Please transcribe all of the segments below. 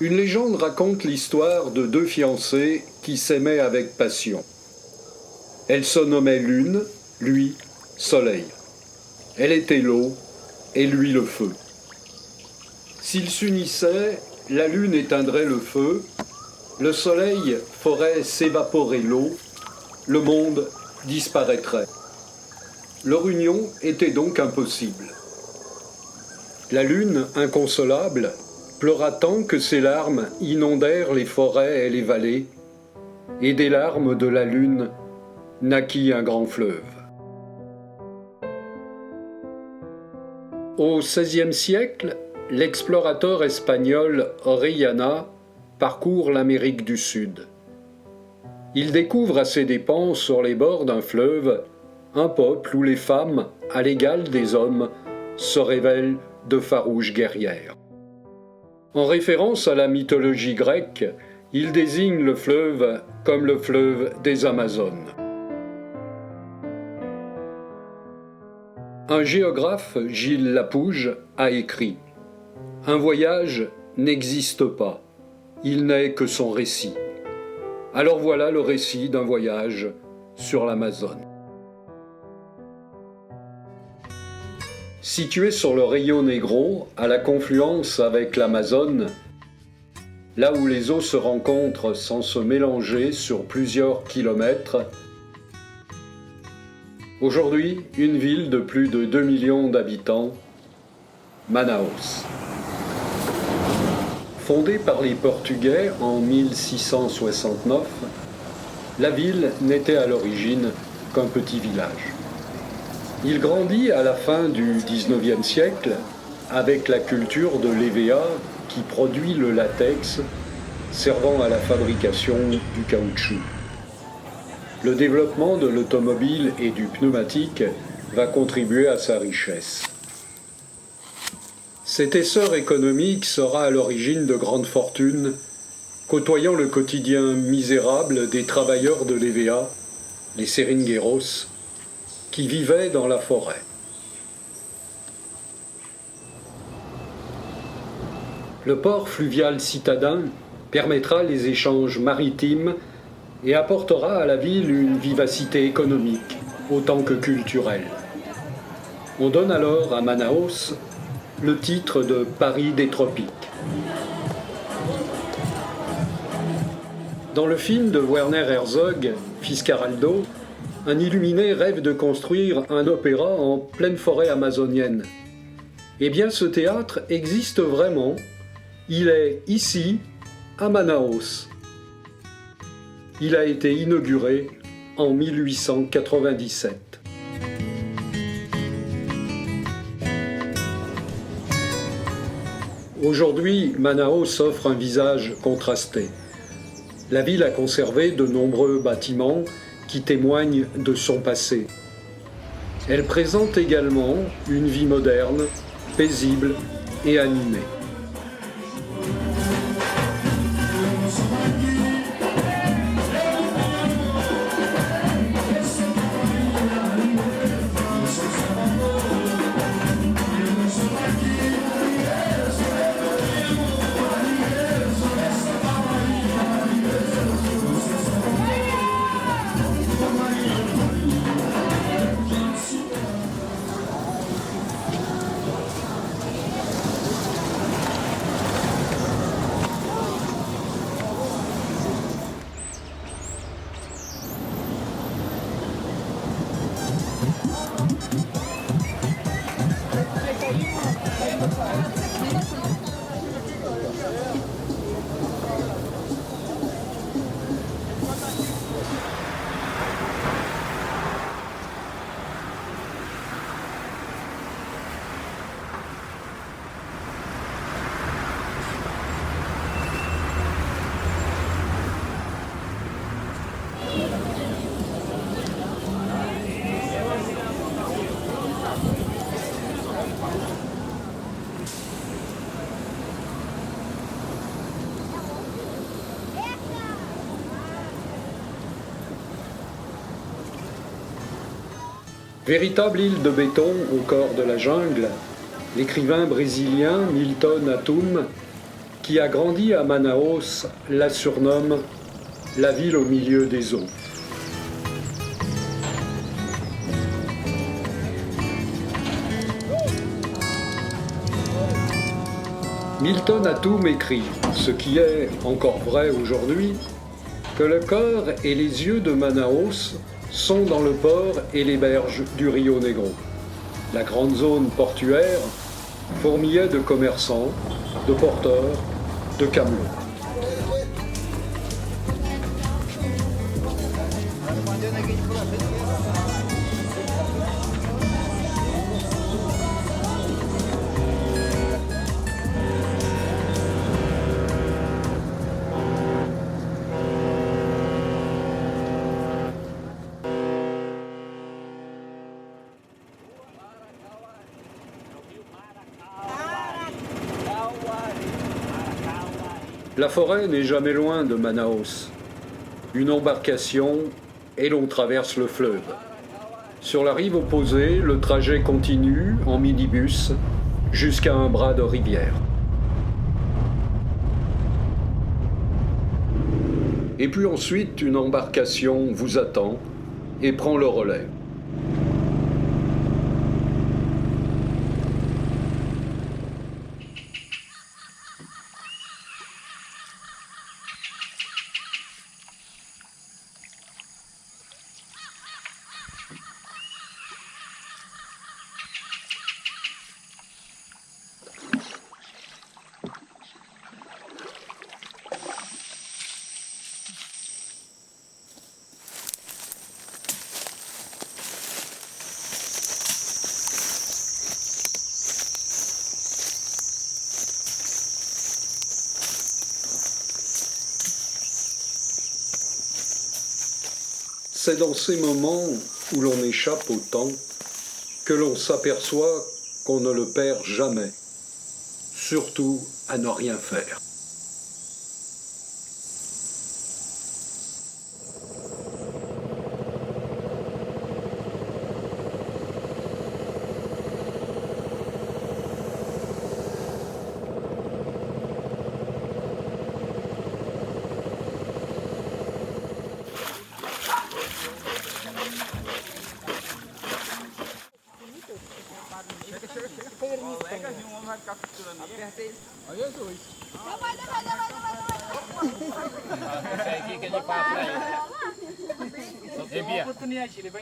Une légende raconte l'histoire de deux fiancés qui s'aimaient avec passion. Elle se nommait Lune, lui, Soleil. Elle était l'eau et lui le feu. S'ils s'unissaient, la Lune éteindrait le feu, le Soleil ferait s'évaporer l'eau, le monde disparaîtrait. Leur union était donc impossible. La Lune, inconsolable, pleura tant que ses larmes inondèrent les forêts et les vallées, et des larmes de la Lune naquit un grand fleuve. Au XVIe siècle, l'explorateur espagnol Orellana parcourt l'Amérique du Sud. Il découvre à ses dépens, sur les bords d'un fleuve, un peuple où les femmes, à l'égal des hommes, se révèlent de farouches guerrières. En référence à la mythologie grecque, il désigne le fleuve comme le fleuve des Amazones. Un géographe, Gilles Lapouge, a écrit « Un voyage n'existe pas, il n'est que son récit. Alors voilà le récit d'un voyage sur l'Amazone. » Situé sur le Rio Negro, à la confluence avec l'Amazone, là où les eaux se rencontrent sans se mélanger sur plusieurs kilomètres, aujourd'hui, une ville de plus de 2 millions d'habitants, Manaus. Fondée par les Portugais en 1669, la ville n'était à l'origine qu'un petit village. Il grandit à la fin du XIXe siècle avec la culture de l'EVA qui produit le latex servant à la fabrication du caoutchouc. Le développement de l'automobile et du pneumatique va contribuer à sa richesse. Cet essor économique sera à l'origine de grandes fortunes, côtoyant le quotidien misérable des travailleurs de l'EVA, les seringueros, qui vivaient dans la forêt. Le port fluvial citadin permettra les échanges maritimes et apportera à la ville une vivacité économique autant que culturelle. On donne alors à Manaus le titre de Paris des tropiques. Dans le film de Werner Herzog, Fitzcarraldo, un illuminé rêve de construire un opéra en pleine forêt amazonienne. Eh bien, ce théâtre existe vraiment. Il est ici, à Manaus. Il a été inauguré en 1897. Aujourd'hui, Manaus offre un visage contrasté. La ville a conservé de nombreux bâtiments qui témoignent de son passé. Elle présente également une vie moderne, paisible et animée. Véritable île de béton au cœur de la jungle, l'écrivain brésilien Milton Atum qui a grandi à Manaus, la surnomme la ville au milieu des eaux. Milton Atum écrit, ce qui est encore vrai aujourd'hui, que le corps et les yeux de Manaus sont dans le port et les berges du Rio Negro. La grande zone portuaire fourmillait de commerçants, de porteurs, de camelots. La forêt n'est jamais loin de Manaus. Une embarcation et l'on traverse le fleuve. Sur la rive opposée, le trajet continue en minibus jusqu'à un bras de rivière. Et puis ensuite, une embarcation vous attend et prend le relais. C'est dans ces moments où l'on échappe au temps que l'on s'aperçoit qu'on ne le perd jamais, surtout à ne rien faire.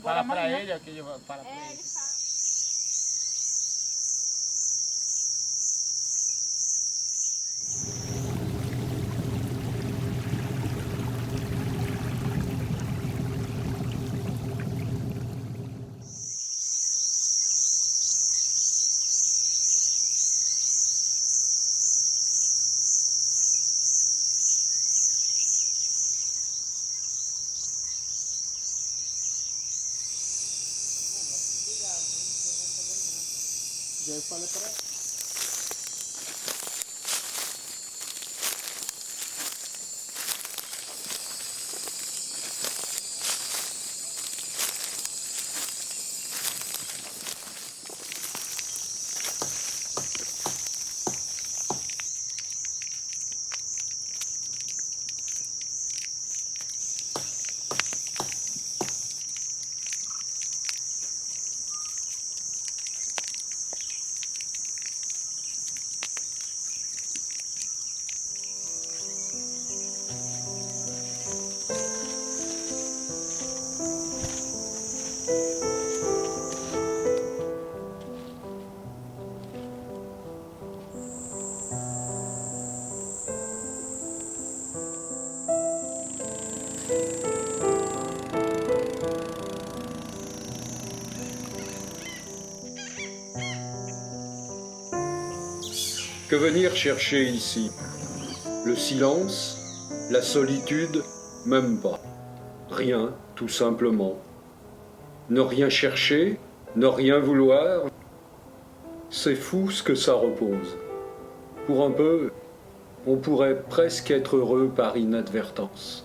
Fala pra ele, ó, que ele fala pra ele. Já falei para Que venir chercher ici? Le silence? La solitude? Même pas. Rien, tout simplement. Ne rien chercher? Ne rien vouloir? C'est fou ce que ça repose. Pour un peu, on pourrait presque être heureux par inadvertance.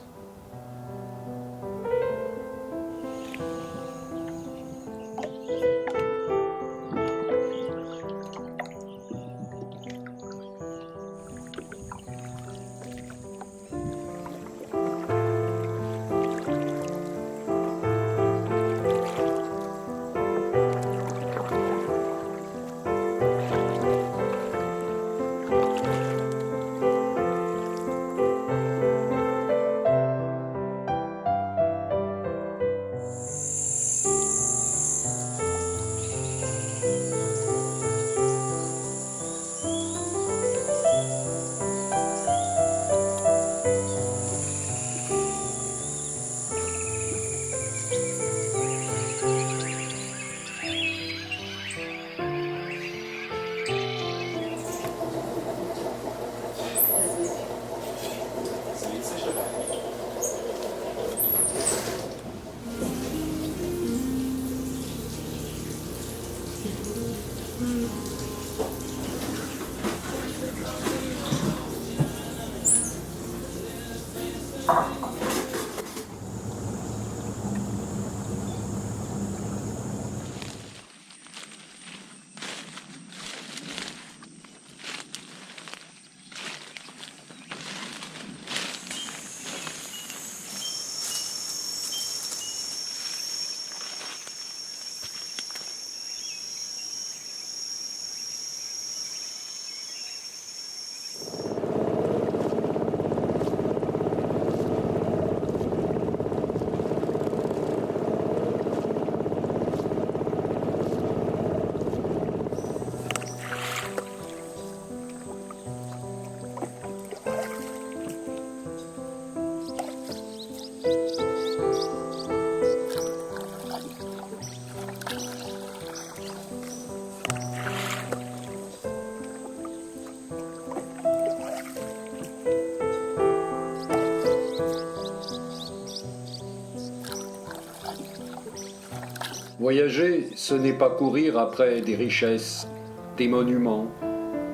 Voyager, ce n'est pas courir après des richesses, des monuments,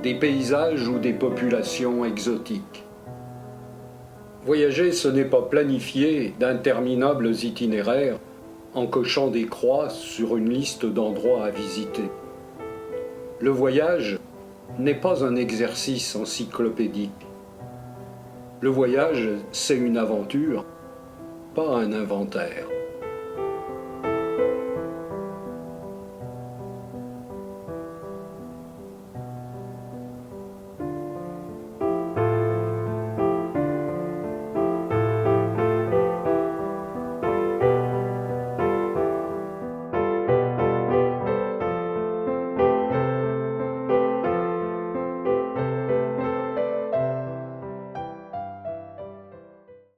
des paysages ou des populations exotiques. Voyager, ce n'est pas planifier d'interminables itinéraires en cochant des croix sur une liste d'endroits à visiter. Le voyage n'est pas un exercice encyclopédique. Le voyage, c'est une aventure, pas un inventaire.